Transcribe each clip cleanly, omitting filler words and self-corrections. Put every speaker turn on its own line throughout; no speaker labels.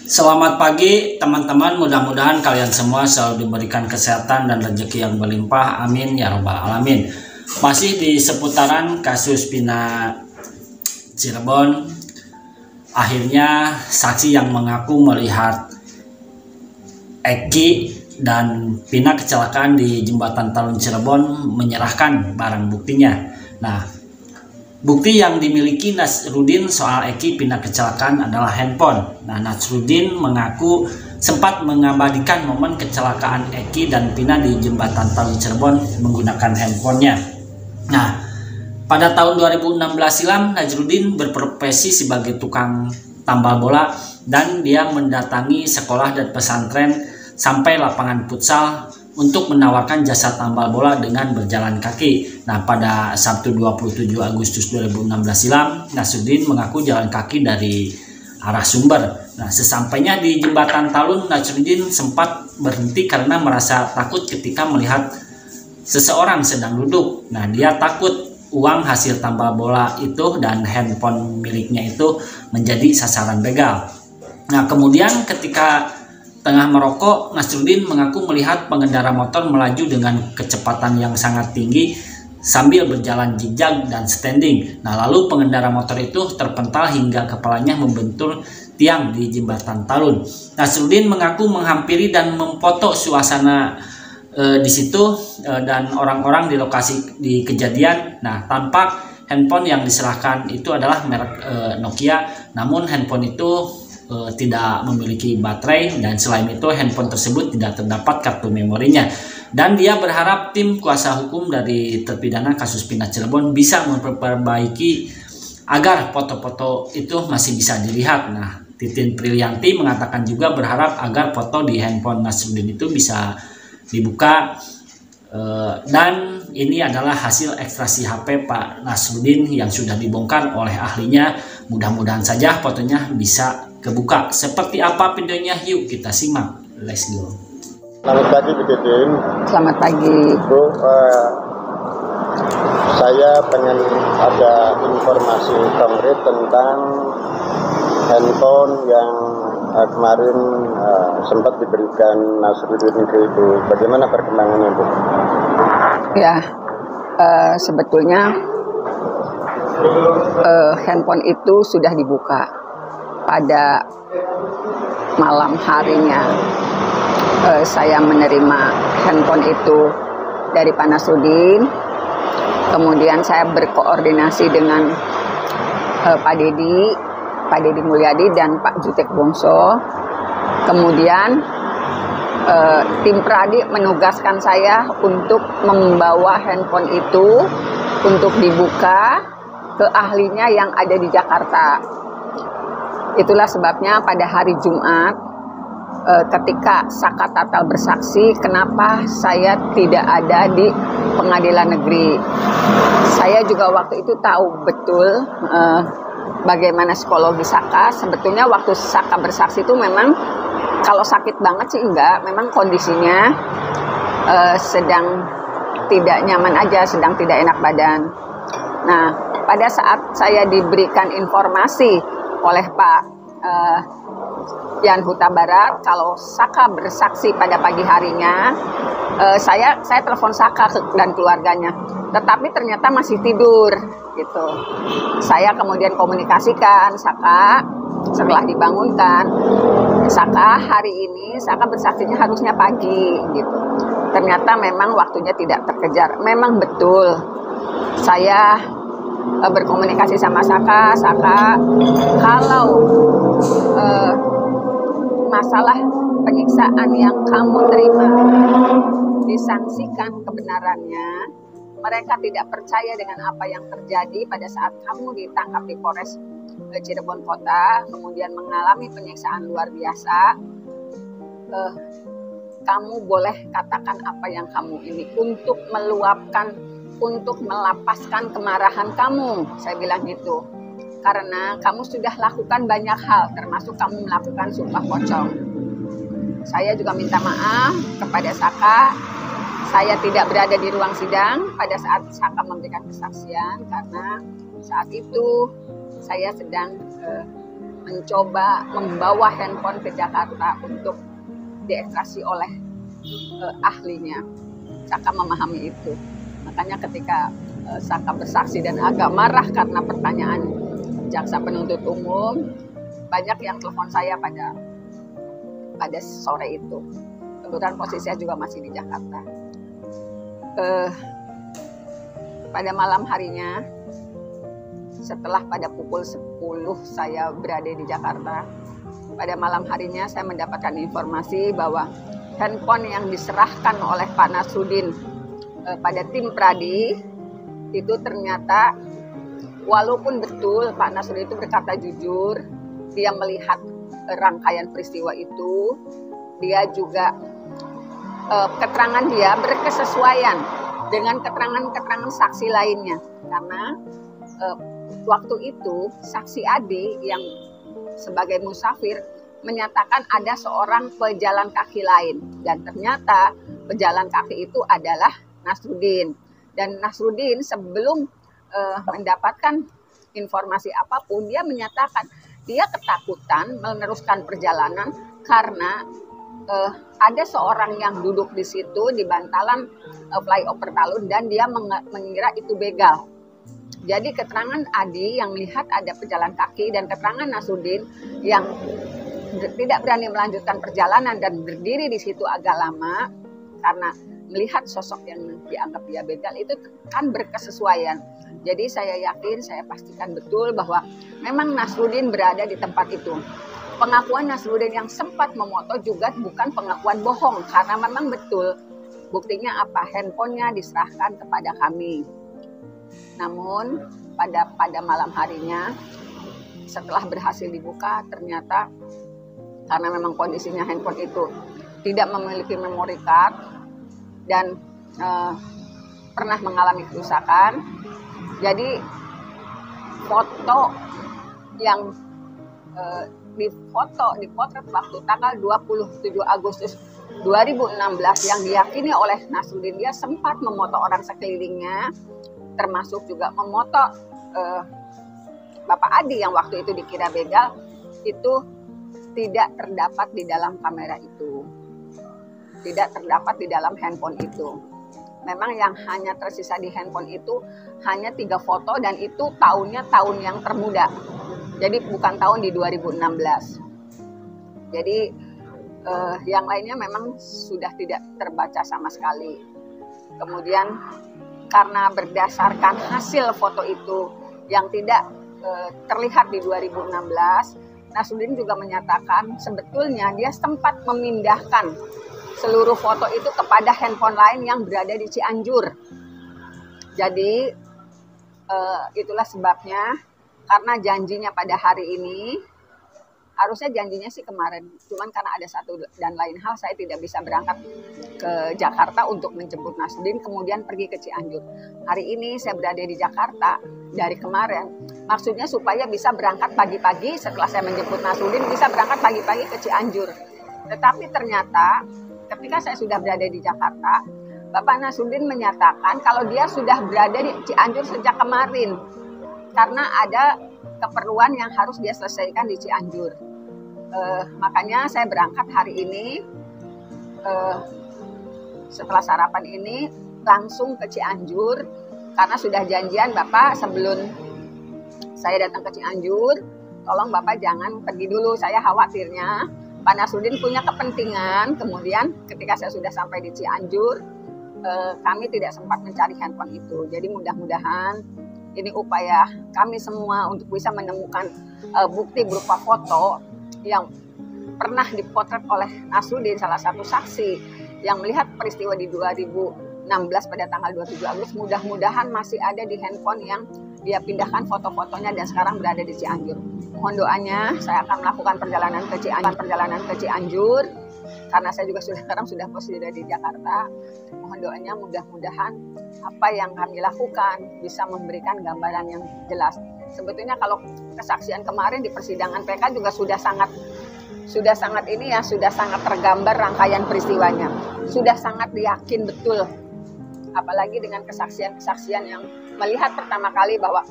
Selamat pagi teman-teman, mudah-mudahan kalian semua selalu diberikan kesehatan dan rezeki yang berlimpah, amin ya robbal alamin. Masih di seputaran kasus Pina Cirebon, akhirnya saksi yang mengaku melihat Eki dan Pina kecelakaan di jembatan Talun Cirebon menyerahkan barang buktinya. Nah, bukti yang dimiliki Nasrudin soal Eki Pina kecelakaan adalah handphone. Nah, Nasrudin mengaku sempat mengabadikan momen kecelakaan Eki dan Pina di jembatan Talun Cirebon menggunakan handphonenya. Nah, pada tahun 2016 silam, Nasrudin berprofesi sebagai tukang tambal bola dan dia mendatangi sekolah dan pesantren sampai lapangan futsal untuk menawarkan jasa tambal bola dengan berjalan kaki. Nah, pada Sabtu 27 Agustus 2016 silam, Nasrudin mengaku jalan kaki dari arah sumber. Nah, sesampainya di jembatan Talun, Nasrudin sempat berhenti karena merasa takut ketika melihat seseorang sedang duduk. Nah, dia takut uang hasil tambal bola itu dan handphone miliknya itu menjadi sasaran begal. Nah, kemudian ketika tengah merokok, Nasrudin mengaku melihat pengendara motor melaju dengan kecepatan yang sangat tinggi sambil berjalan zigzag dan standing. Nah, lalu pengendara motor itu terpental hingga kepalanya membentur tiang di jembatan Talun. Nasrudin mengaku menghampiri dan memfoto suasana di situ dan orang-orang di lokasi di kejadian. Nah, tampak handphone yang diserahkan itu adalah merek Nokia, namun handphone itu tidak memiliki baterai, dan selain itu handphone tersebut tidak terdapat kartu memorinya. Dan dia berharap tim kuasa hukum dari terpidana kasus Pina Cirebon bisa memperbaiki agar foto-foto itu masih bisa dilihat. Nah, Titin Prilianti mengatakan juga berharap agar foto di handphone Nasrudin itu bisa dibuka, dan ini adalah hasil ekstraksi HP Pak Nasrudin yang sudah dibongkar oleh ahlinya. Mudah-mudahan saja fotonya bisa kebuka. Seperti apa videonya? Yuk kita simak. Let's go.
Selamat pagi Bu Titin.
Selamat pagi
Bu, saya pengen ada informasi konkret tentang handphone yang kemarin sempat diberikan Nasrudin ke Ibu. Bagaimana perkembangannya Bu?
ya. Sebetulnya handphone itu sudah dibuka pada malam harinya. Saya menerima handphone itu dari Pak Nasrudin. Kemudian saya berkoordinasi dengan Pak Dedi Mulyadi dan Pak Jutek Bongso. Kemudian tim Pradi menugaskan saya untuk membawa handphone itu untuk dibuka ke ahlinya yang ada di Jakarta. Itulah sebabnya pada hari Jumat ketika Saka Tatal bersaksi, kenapa saya tidak ada di pengadilan negeri. Saya juga waktu itu tahu betul bagaimana psikologi Saka. Sebetulnya waktu Saka bersaksi itu memang kalau sakit banget sih enggak, memang kondisinya sedang tidak nyaman aja, sedang tidak enak badan. Nah, pada saat saya diberikan informasi oleh Pak Yan Huta Barat kalau Saka bersaksi pada pagi harinya, saya telepon Saka dan keluarganya, tetapi ternyata masih tidur gitu. Saya kemudian komunikasikan Saka setelah dibangunkan, Saka hari ini Saka bersaksinya harusnya pagi gitu. Ternyata memang waktunya tidak terkejar. Memang betul saya berkomunikasi sama Saka kalau masalah penyiksaan yang kamu terima disangsikan kebenarannya, mereka tidak percaya dengan apa yang terjadi pada saat kamu ditangkap di Polres Cirebon Kota, kemudian mengalami penyiksaan luar biasa. Kamu boleh katakan apa yang kamu ini untuk meluapkan, untuk melapaskan kemarahan kamu, saya bilang gitu. Karena kamu sudah lakukan banyak hal, termasuk kamu melakukan sumpah pocong. Saya juga minta maaf kepada Saka. Saya tidak berada di ruang sidang pada saat Saka memberikan kesaksian, karena saat itu saya sedang mencoba membawa handphone ke Jakarta untuk diekstraksi oleh ahlinya. Saka memahami itu. Makanya ketika Saka bersaksi dan agak marah karena pertanyaan jaksa penuntut umum, banyak yang telepon saya pada sore itu. Kebetulan posisi saya juga masih di Jakarta. Pada malam harinya, setelah pada pukul 10 saya berada di Jakarta, pada malam harinya saya mendapatkan informasi bahwa handphone yang diserahkan oleh Pak Nasruddin pada tim Pradi itu ternyata, walaupun betul Pak Nasruddin itu berkata jujur, dia melihat rangkaian peristiwa itu, dia juga keterangan dia berkesesuaian dengan keterangan-keterangan saksi lainnya, karena waktu itu saksi Adi yang sebagai musafir menyatakan ada seorang pejalan kaki lain, dan ternyata pejalan kaki itu adalah Nasruddin. Dan Nasruddin sebelum mendapatkan informasi apapun, dia menyatakan dia ketakutan meneruskan perjalanan karena ada seorang yang duduk di situ di bantalan flyover Talun dan dia mengira itu begal. Jadi keterangan Adi yang melihat ada pejalan kaki dan keterangan Nasruddin yang tidak berani melanjutkan perjalanan dan berdiri di situ agak lama karena melihat sosok yang dianggap dia begal itu kan berkesesuaian. Jadi saya yakin, saya pastikan betul bahwa memang Nasruddin berada di tempat itu. Pengakuan Nasruddin yang sempat memoto juga bukan pengakuan bohong, karena memang betul. Buktinya apa? Handphonenya diserahkan kepada kami. Namun pada malam harinya, setelah berhasil dibuka, ternyata karena memang kondisinya handphone itu tidak memiliki memory card dan pernah mengalami kerusakan, jadi foto yang dipotret waktu tanggal 27 Agustus 2016 yang diyakini oleh Nasruddin, dia sempat memoto orang sekelilingnya, termasuk juga memoto Bapak Adi yang waktu itu dikira begal, itu tidak terdapat di dalam kamera itu, tidak terdapat di dalam handphone itu. Memang yang hanya tersisa di handphone itu hanya 3 foto, dan itu tahunnya tahun yang termuda. Jadi bukan tahun di 2016. Jadi yang lainnya memang sudah tidak terbaca sama sekali. Kemudian karena berdasarkan hasil foto itu yang tidak terlihat di 2016, Nasruddin juga menyatakan sebetulnya dia sempat memindahkan seluruh foto itu kepada handphone lain yang berada di Cianjur. Jadi itulah sebabnya, karena janjinya pada hari ini, harusnya janjinya sih kemarin, cuman karena ada satu dan lain hal saya tidak bisa berangkat ke Jakarta untuk menjemput Nasruddin kemudian pergi ke Cianjur. Hari ini saya berada di Jakarta dari kemarin, maksudnya supaya bisa berangkat pagi-pagi setelah saya menjemput Nasruddin, bisa berangkat pagi-pagi ke Cianjur. Tetapi ternyata ketika saya sudah berada di Jakarta, Bapak Nasruddin menyatakan kalau dia sudah berada di Cianjur sejak kemarin, karena ada keperluan yang harus dia selesaikan di Cianjur. Makanya saya berangkat hari ini, setelah sarapan ini langsung ke Cianjur, karena sudah janjian Bapak sebelum saya datang ke Cianjur, tolong Bapak jangan pergi dulu, saya khawatirnya Pak Nasruddin punya kepentingan. Kemudian ketika saya sudah sampai di Cianjur, kami tidak sempat mencari handphone itu. Jadi mudah-mudahan ini upaya kami semua untuk bisa menemukan bukti berupa foto yang pernah dipotret oleh Nasruddin, salah satu saksi yang melihat peristiwa di 2016 pada tanggal 27 Agustus. Mudah-mudahan masih ada di handphone yang dia pindahkan foto-fotonya dan sekarang berada di Cianjur. Mohon doanya, saya akan melakukan perjalanan ke Cianjur karena saya juga sekarang sudah posisi di Jakarta. Mohon doanya, mudah-mudahan apa yang kami lakukan bisa memberikan gambaran yang jelas. Sebetulnya kalau kesaksian kemarin di persidangan PK juga sudah sangat tergambar rangkaian peristiwanya. Sudah sangat yakin betul. Apalagi dengan kesaksian-kesaksian yang melihat pertama kali bahwa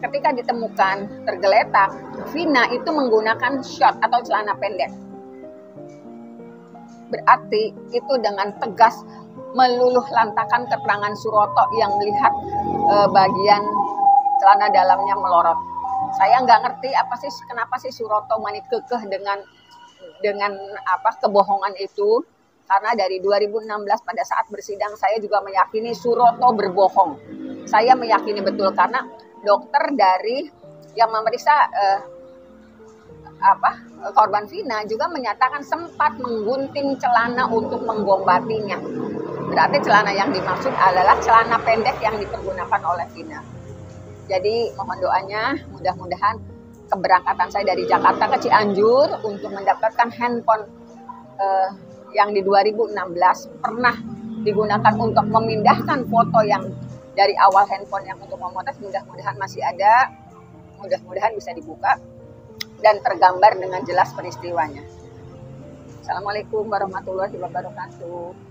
ketika ditemukan tergeletak, Vina itu menggunakan short atau celana pendek. Berarti itu dengan tegas meluluh lantakan keterangan Suroto yang melihat bagian celana dalamnya melorot. Saya nggak ngerti kenapa sih Suroto manik kekeh dengan kebohongan itu. Karena dari 2016 pada saat bersidang saya juga meyakini Suroto berbohong. Saya meyakini betul karena dokter dari yang memeriksa korban Vina juga menyatakan sempat menggunting celana untuk menggombatinya. Berarti celana yang dimaksud adalah celana pendek yang dipergunakan oleh Vina. Jadi mohon doanya, mudah-mudahan keberangkatan saya dari Jakarta ke Cianjur untuk mendapatkan handphone yang di 2016 pernah digunakan untuk memindahkan foto yang dari awal handphone yang untuk memotret, mudah-mudahan masih ada, mudah-mudahan bisa dibuka dan tergambar dengan jelas peristiwanya. Assalamualaikum warahmatullahi wabarakatuh.